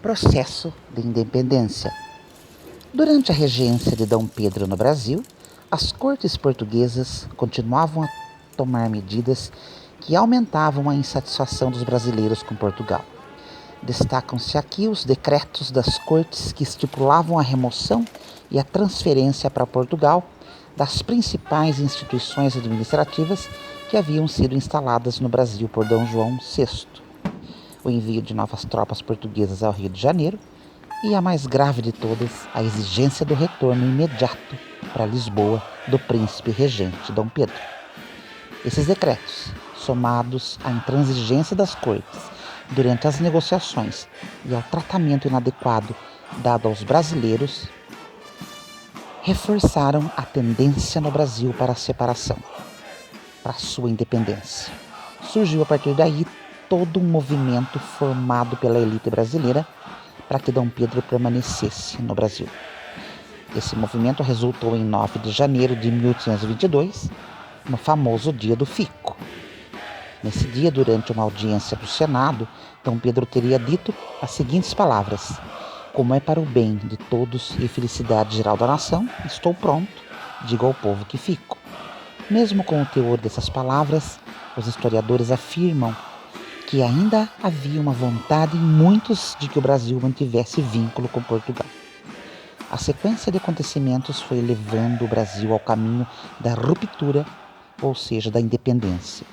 Processo de independência. Durante a regência de Dom Pedro no Brasil, as cortes portuguesas continuavam a tomar medidas que aumentavam a insatisfação dos brasileiros com Portugal. Destacam-se aqui os decretos das cortes que estipulavam a remoção e a transferência para Portugal das principais instituições administrativas que haviam sido instaladas no Brasil por Dom João VI. O envio de novas tropas portuguesas ao Rio de Janeiro e a mais grave de todas, a exigência do retorno imediato para Lisboa do príncipe regente Dom Pedro. Esses decretos, somados à intransigência das cortes durante as negociações e ao tratamento inadequado dado aos brasileiros, reforçaram a tendência no Brasil para a separação, para a sua independência. Surgiu a partir daí todo um movimento formado pela elite brasileira para que Dom Pedro permanecesse no Brasil. Esse movimento resultou em 9 de janeiro de 1822, no famoso Dia do Fico. Nesse dia, durante uma audiência do Senado, Dom Pedro teria dito as seguintes palavras: "Como é para o bem de todos e felicidade geral da nação, estou pronto, digo ao povo que fico." Mesmo com o teor dessas palavras, os historiadores afirmam que ainda havia uma vontade em muitos de que o Brasil mantivesse vínculo com Portugal. A sequência de acontecimentos foi levando o Brasil ao caminho da ruptura, ou seja, da independência.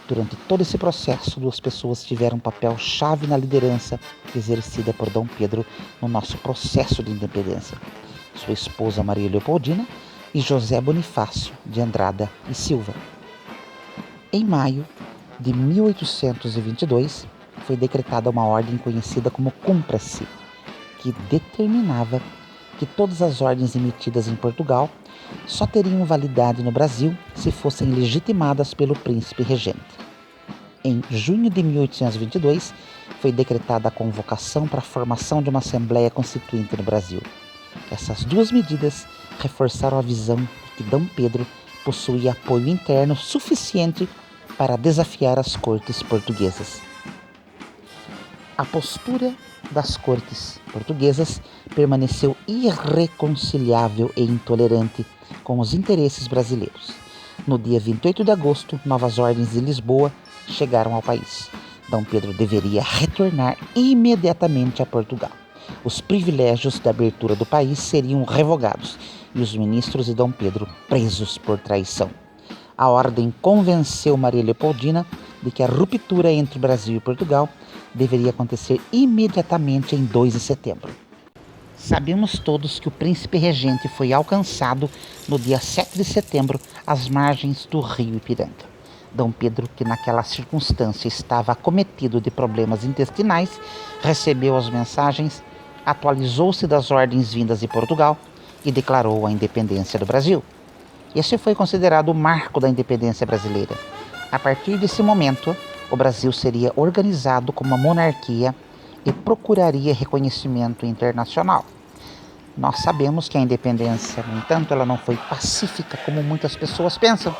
Durante todo esse processo, 2 pessoas tiveram um papel chave na liderança exercida por Dom Pedro no nosso processo de independência: sua esposa Maria Leopoldina e José Bonifácio de Andrada e Silva. Em maio de 1822, foi decretada uma ordem conhecida como Cumpra-se, que determinava que todas as ordens emitidas em Portugal só teriam validade no Brasil se fossem legitimadas pelo príncipe regente. Em junho de 1822, foi decretada a convocação para a formação de uma Assembleia Constituinte no Brasil. Essas 2 medidas reforçaram a visão de que Dom Pedro possuía apoio interno suficiente para desafiar as cortes portuguesas. A postura das cortes portuguesas permaneceu irreconciliável e intolerante com os interesses brasileiros. No dia 28 de agosto, novas ordens de Lisboa chegaram ao país. Dom Pedro deveria retornar imediatamente a Portugal. Os privilégios da abertura do país seriam revogados e os ministros de Dom Pedro presos por traição. A ordem convenceu Maria Leopoldina de que a ruptura entre Brasil e Portugal deveria acontecer imediatamente em 2 de setembro. Sabemos todos que o príncipe regente foi alcançado no dia 7 de setembro às margens do rio Ipiranga. Dom Pedro, que naquela circunstância estava acometido de problemas intestinais, recebeu as mensagens, atualizou-se das ordens vindas de Portugal e declarou a independência do Brasil. Esse foi considerado o marco da independência brasileira. A partir desse momento, o Brasil seria organizado como uma monarquia e procuraria reconhecimento internacional. Nós sabemos que a independência, no entanto, ela não foi pacífica como muitas pessoas pensam.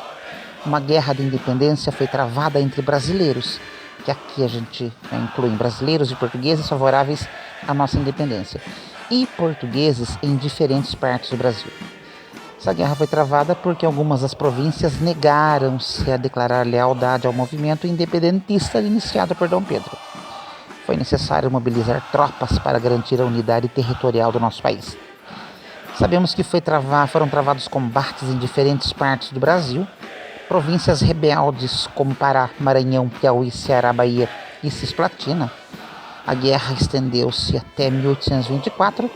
Uma guerra de independência foi travada entre brasileiros, que aqui a gente inclui brasileiros e portugueses favoráveis à nossa independência, e portugueses em diferentes partes do Brasil. Essa guerra foi travada porque algumas das províncias negaram-se a declarar lealdade ao movimento independentista iniciado por Dom Pedro. Foi necessário mobilizar tropas para garantir a unidade territorial do nosso país. Sabemos que foram travados combates em diferentes partes do Brasil. Províncias rebeldes como Pará, Maranhão, Piauí, Ceará, Bahia e Cisplatina. A guerra estendeu-se até 1824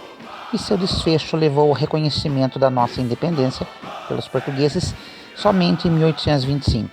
e seu desfecho levou ao reconhecimento da nossa independência pelos portugueses somente em 1825.